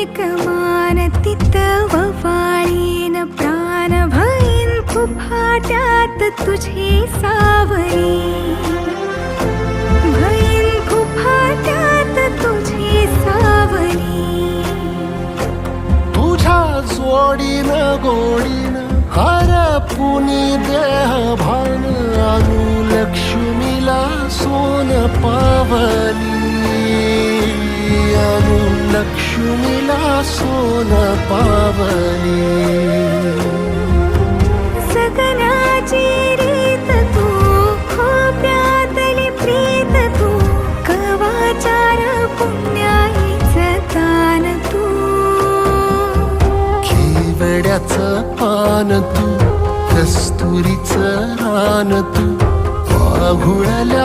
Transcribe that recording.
एक मान तितव वाळीन प्राण भईन फुफाट्यात तुझी सावली भईन फुफाट्यात तुझी सावली तुझ्या जोडीन गोडीन हरपुनी देह भान आणू लक्ष्मीला सोन पावली आणू लक्ष्मीला सोन पावली सगनाची रीत तू खोप्यातली प्रीत तू कवाचार पुण्याईच दान तू केवड्याचं पान तू कस्तुरीचं रान तू वाघुळल्या